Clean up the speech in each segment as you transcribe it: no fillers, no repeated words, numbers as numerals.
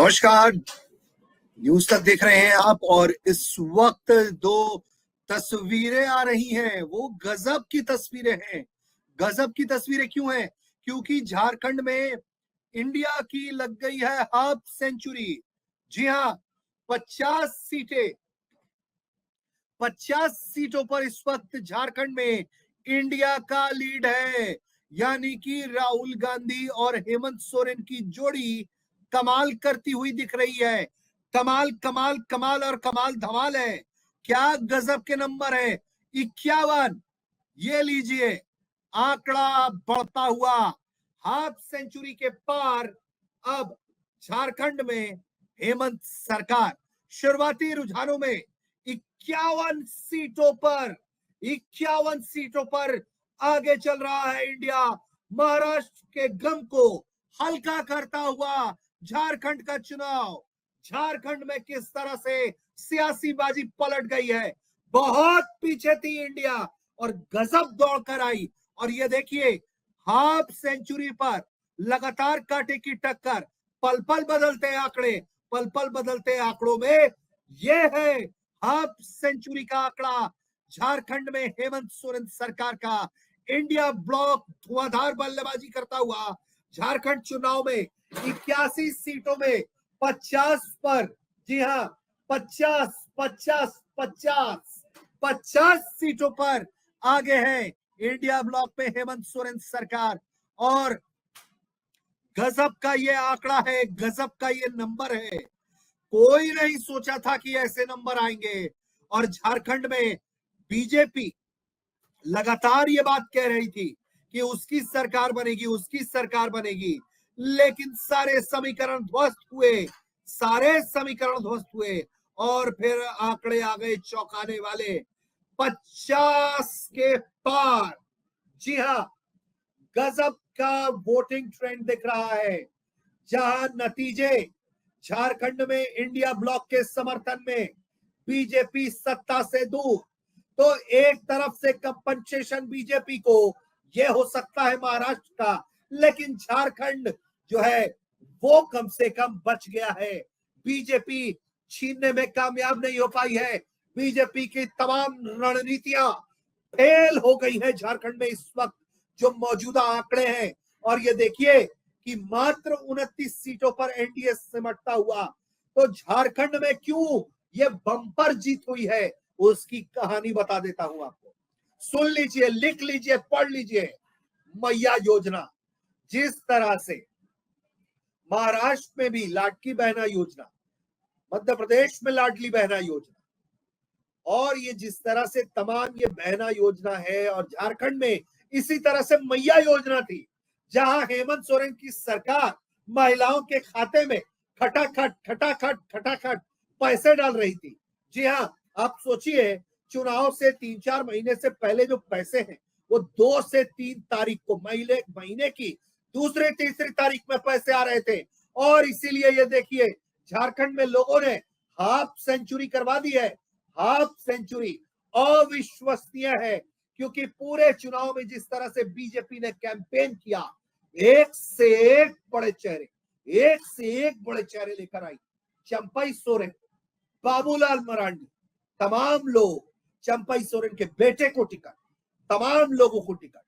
नमस्कार। न्यूज तक देख रहे हैं आप और इस वक्त दो तस्वीरें आ रही हैं, वो गजब की तस्वीरें हैं। गजब की तस्वीरें क्यों हैं? क्योंकि झारखंड में इंडिया की लग गई है हाफ सेंचुरी। जी हाँ, 50 सीटें, 50 सीटों पर इस वक्त झारखंड में इंडिया का लीड है। यानी कि राहुल गांधी और हेमंत सोरेन की जोड़ी कमाल करती हुई दिख रही है। कमाल कमाल कमाल और कमाल धमाल है। क्या गजब के नंबर है। 51, ये लीजिए, आंकड़ा बढ़ता हुआ हाफ सेंचुरी के पार। अब झारखंड में हेमंत सरकार शुरुआती रुझानों में 51 सीटों पर, 51 सीटों पर आगे चल रहा है इंडिया। महाराष्ट्र के गम को हल्का करता हुआ झारखंड का चुनाव। झारखंड में किस तरह से सियासी बाजी पलट गई है। बहुत पीछे थी इंडिया और गजब दौड़कर आई। और ये देखिए, हाफ सेंचुरी पर लगातार कांटे की टक्कर। पल पल बदलते आंकड़े, पल पल बदलते आंकड़ों में ये है हाफ सेंचुरी का आंकड़ा। झारखंड में हेमंत सोरेन सरकार का इंडिया ब्लॉक धुआंधार बल्लेबाजी करता हुआ झारखंड चुनाव में 81 सीटों में 50 पर, जी हाँ, 50 50 50 50 सीटों पर आगे है इंडिया ब्लॉक में हेमंत सोरेन सरकार। और गजब का ये आंकड़ा है, गजब का ये नंबर है। कोई नहीं सोचा था कि ऐसे नंबर आएंगे। और झारखंड में बीजेपी लगातार ये बात कह रही थी कि उसकी सरकार बनेगी, उसकी सरकार बनेगी, लेकिन सारे समीकरण ध्वस्त हुए, सारे समीकरण ध्वस्त हुए। और फिर आंकड़े आ गए चौंकाने वाले, 50 के पार। जी हाँ, गजब का वोटिंग ट्रेंड दिख रहा है, जहां नतीजे झारखंड में इंडिया ब्लॉक के समर्थन में, बीजेपी सत्ता से दूर। तो एक तरफ से कंपनसेशन बीजेपी को ये हो सकता है महाराष्ट्र का, लेकिन झारखंड जो है वो कम से कम बच गया है। बीजेपी छीनने में कामयाब नहीं हो पाई है। बीजेपी की तमाम रणनीतियां फेल हो गई है झारखंड में इस वक्त जो मौजूदा आंकड़े हैं। और ये देखिए कि मात्र 29 सीटों पर एनडीए सिमटता हुआ। तो झारखंड में क्यों ये बम्पर जीत हुई है, उसकी कहानी बता देता हूं आपको। सुन लीजिए, लिख लीजिए, पढ़ लीजिए। मैया योजना, जिस तरह से महाराष्ट्र में भी लाडली बहना योजना, मध्य प्रदेश में लाडली बहना योजना, और ये जिस तरह से तमाम ये बहना योजना है, और झारखंड में इसी तरह से मैया योजना थी, जहां हेमंत सोरेन की सरकार महिलाओं के खाते में खटाखट खटाखट खटाखट पैसे डाल रही थी। जी हाँ, आप सोचिए, चुनाव से 3-4 महीने से पहले जो पैसे हैं वो 2 से 3 तारीख को, महीने की दूसरी तीसरी तारीख में पैसे आ रहे थे। और इसीलिए ये देखिए, झारखंड में लोगों ने हाफ सेंचुरी करवा दी है। हाफ सेंचुरी अविश्वसनीय है, क्योंकि पूरे चुनाव में जिस तरह से बीजेपी ने कैंपेन किया, एक से एक बड़े चेहरे, एक से एक बड़े चेहरे लेकर आई। चंपई सोरेन, बाबूलाल मरांडी, तमाम लोग, चंपई सोरेन के बेटे को टिकट, तमाम लोगों को टिकट।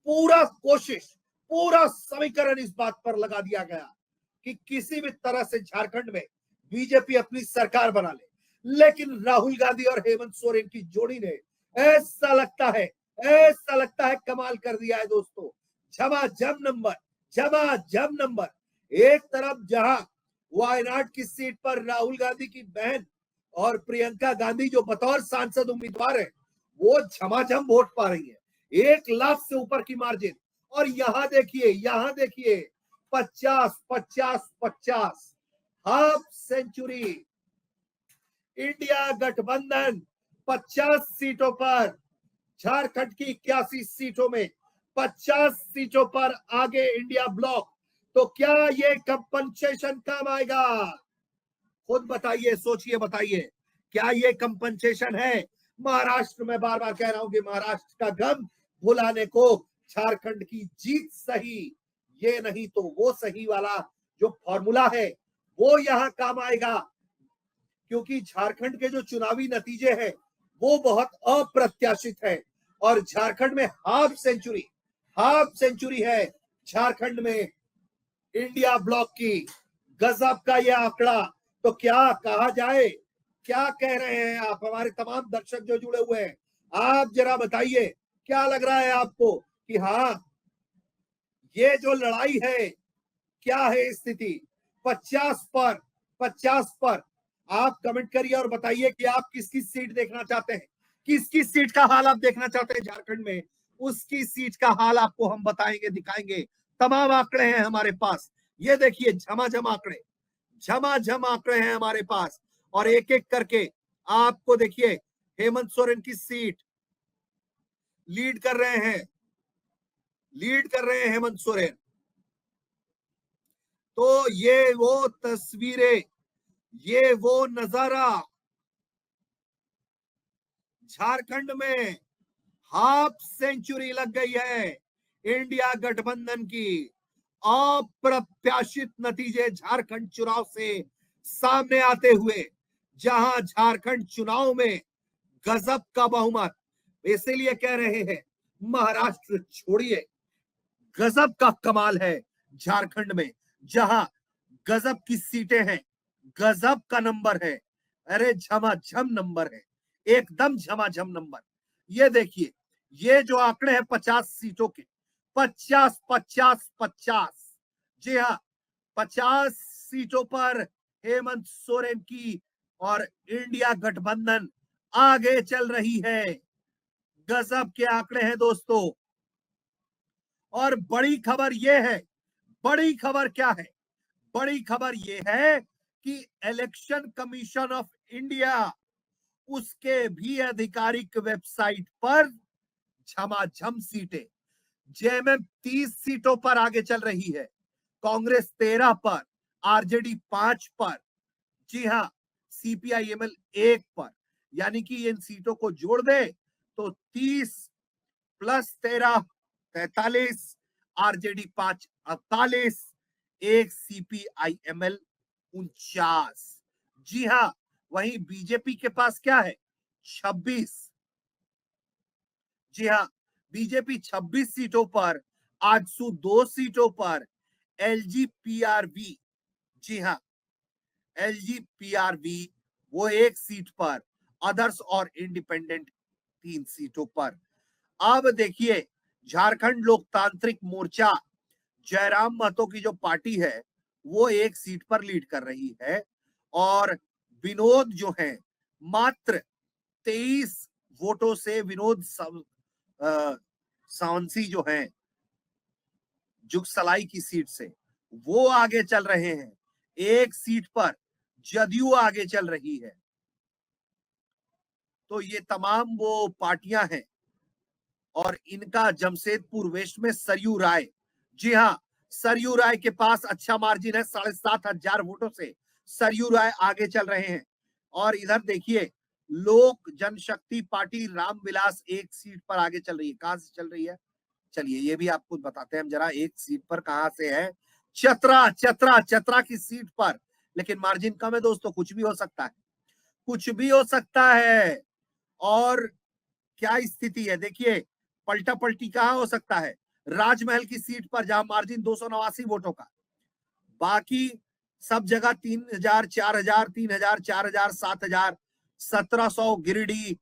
पूरा कोशिश, पूरा समीकरण इस बात पर लगा दिया गया कि किसी भी तरह से झारखंड में बीजेपी अपनी सरकार बना ले। लेकिन राहुल गांधी और हेमंत सोरेन की जोड़ी ने ऐसा लगता है कमाल कर दिया है दोस्तों। झमाझम नंबर, झमाझम नंबर। एक तरफ जहां वायनाड की सीट पर राहुल गांधी की बहन और प्रियंका गांधी जो बतौर सांसद उम्मीदवार है, वो झमाझम वोट पा रही है, 1 लाख से ऊपर की मार्जिन। और यहां देखिए 50 50 50 हाफ सेंचुरी। इंडिया गठबंधन 50 सीटों पर, झारखंड की 81 सीटों में 50 सीटों पर आगे इंडिया ब्लॉक। तो क्या ये कंपनसेशन काम आएगा? खुद बताइए, सोचिए, बताइए, क्या ये कंपनसेशन है? महाराष्ट्र में बार बार कह रहा हूं कि महाराष्ट्र का गम भुलाने को झारखंड की जीत सही, ये नहीं तो वो सही वाला जो फॉर्मूला है, वो यहां काम आएगा, क्योंकि झारखंड के जो चुनावी नतीजे हैं वो बहुत अप्रत्याशित है और झारखंड में हाफ सेंचुरी है झारखंड में इंडिया ब्लॉक की। गजब का यह आंकड़ा। तो क्या कहा जाए, क्या कह रहे हैं आप, हमारे तमाम दर्शक जो जुड़े हुए हैं, आप जरा बताइए क्या लग रहा है आपको कि हाँ ये जो लड़ाई है क्या है स्थिति? 50 पर आप कमेंट करिए और बताइए कि आप किसकी सीट देखना चाहते हैं, किसकी सीट का हाल आप देखना चाहते हैं झारखंड में, उसकी सीट का हाल आपको हम बताएंगे, दिखाएंगे। तमाम आंकड़े हैं हमारे पास, ये देखिए झमाझम आंकड़े हैं हमारे पास, और एक एक करके आपको देखिए हेमंत सोरेन की सीट लीड कर रहे हैं हेमंत सोरेन। तो ये वो तस्वीरें, ये वो नजारा, झारखंड में हाफ सेंचुरी लग गई है इंडिया गठबंधन की। अप्रत्याशित नतीजे झारखंड चुनाव से सामने आते हुए, जहां झारखंड चुनाव में गजब का बहुमत, इसीलिए कह रहे हैं महाराष्ट्र छोड़िए, गजब का कमाल है झारखंड में, जहां गजब की सीटें हैं, गजब का नंबर है, अरे झमाझम नंबर है, एकदम झमाझम नंबर। ये देखिए, ये जो आंकड़े हैं 50 सीटों के, 50 50 50, जी हाँ, 50 सीटों पर हेमंत सोरेन की और इंडिया गठबंधन आगे चल रही है। गजब के आंकड़े हैं दोस्तों। और बड़ी खबर यह है, बड़ी खबर क्या है, बड़ी खबर यह है कि इलेक्शन कमीशन ऑफ इंडिया, उसके भी आधिकारिक वेबसाइट पर झमाझम सीटें, जेएमएम 30 सीटों पर आगे चल रही है, कांग्रेस 13 पर, आरजेडी 5 पर, जी हाँ, सीपीआईएमएल 1 पर, यानी कि इन सीटों को जोड़ दे तो 30 प्लस 13 43, आरजेडी 5 48, एक सीपीआईएमएल 49। जी हाँ, वहीं बीजेपी के पास क्या है, 26। जी हाँ, बीजेपी 26 सीटों पर, 802 सीटों पर, एलजी पीआरवी, जी हाँ, एलजी पीआरवी वो एक सीट पर, अदर्स और इंडिपेंडेंट 3 सीटों पर। अब देखिए, झारखंड लोकतांत्रिक मोर्चा, जयराम महतो की जो पार्टी है, वो एक सीट पर लीड कर रही है, और विनोद जो है मात्र 23 वोटों से, विनोद सांसी जो है जुगसलाई की सीट से, वो आगे चल रहे हैं। एक सीट पर जदयू आगे चल रही है। तो ये तमाम वो पार्टियां हैं, और इनका जमशेदपुर वेस्ट में सरयू राय, जी हाँ, सरयू राय के पास अच्छा मार्जिन है, 7,500 वोटों से सरयू राय आगे चल रहे हैं। और इधर देखिए, लोक जनशक्ति पार्टी रामविलास एक सीट पर आगे चल रही है। कहां से चल रही है, चलिए ये भी आपको बताते हैं हम जरा, एक सीट पर कहां से है, चतरा की सीट पर, लेकिन मार्जिन कम है दोस्तों, कुछ भी हो सकता है, कुछ भी हो सकता है। और क्या स्थिति है देखिए, पलटा पलटी कहां हो सकता है, राजमहल की सीट पर, जहां मार्जिन 289 वोटों का, बाकी सब जगह 3,000 4,000 3,000 4,000 7,000 1,700, गिरिडीह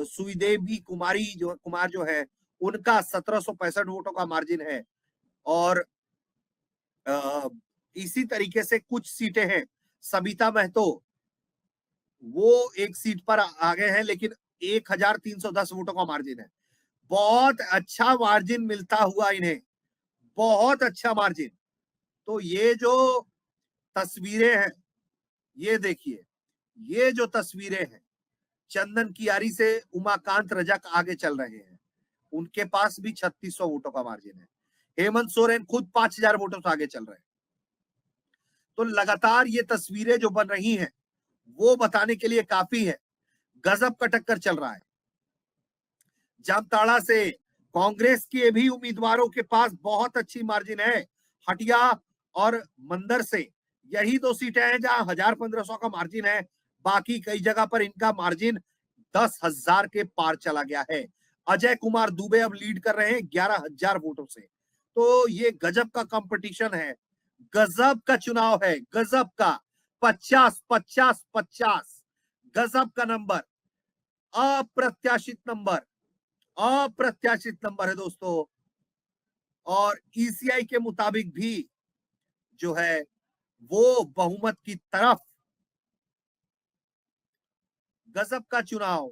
सुईदेवी कुमार जो है, उनका 1,765 वोटों का मार्जिन है। और इसी तरीके से कुछ सीटें हैं, सबिता महतो वो एक सीट पर आगे हैं, लेकिन 1,310 वोटों का मार्जिन है। बहुत अच्छा मार्जिन मिलता हुआ इन्हें, बहुत अच्छा मार्जिन। तो ये जो तस्वीरें हैं, ये देखिए, ये जो तस्वीरें हैं, चंदन कियारी से उमाकांत रजक आगे चल रहे हैं, उनके पास भी 3,600 वोटों का मार्जिन है। हेमंत सोरेन खुद 5,000 वोटों से आगे चल रहे हैं। तो लगातार ये तस्वीरें जो बन रही हैं, वो बताने के लिए काफी है, गजब का टक्कर चल रहा है। जामताड़ा से कांग्रेस के भी उम्मीदवारों के पास बहुत अच्छी मार्जिन है, हटिया और मंदर से, यही तो सीटें हैं जहां 1000-1500 का मार्जिन है, बाकी कई जगह पर इनका मार्जिन 10,000 के पार चला गया है। अजय कुमार दुबे अब लीड कर रहे हैं 11,000 वोटों से। तो ये गजब का कंपटीशन है, गजब का चुनाव है, गजब का 50-50-50 गजब का नंबर, अप्रत्याशित नंबर, अप्रत्याशित नंबर है दोस्तों। और ईसीआई के मुताबिक भी जो है वो बहुमत की तरफ, गजब का चुनाव।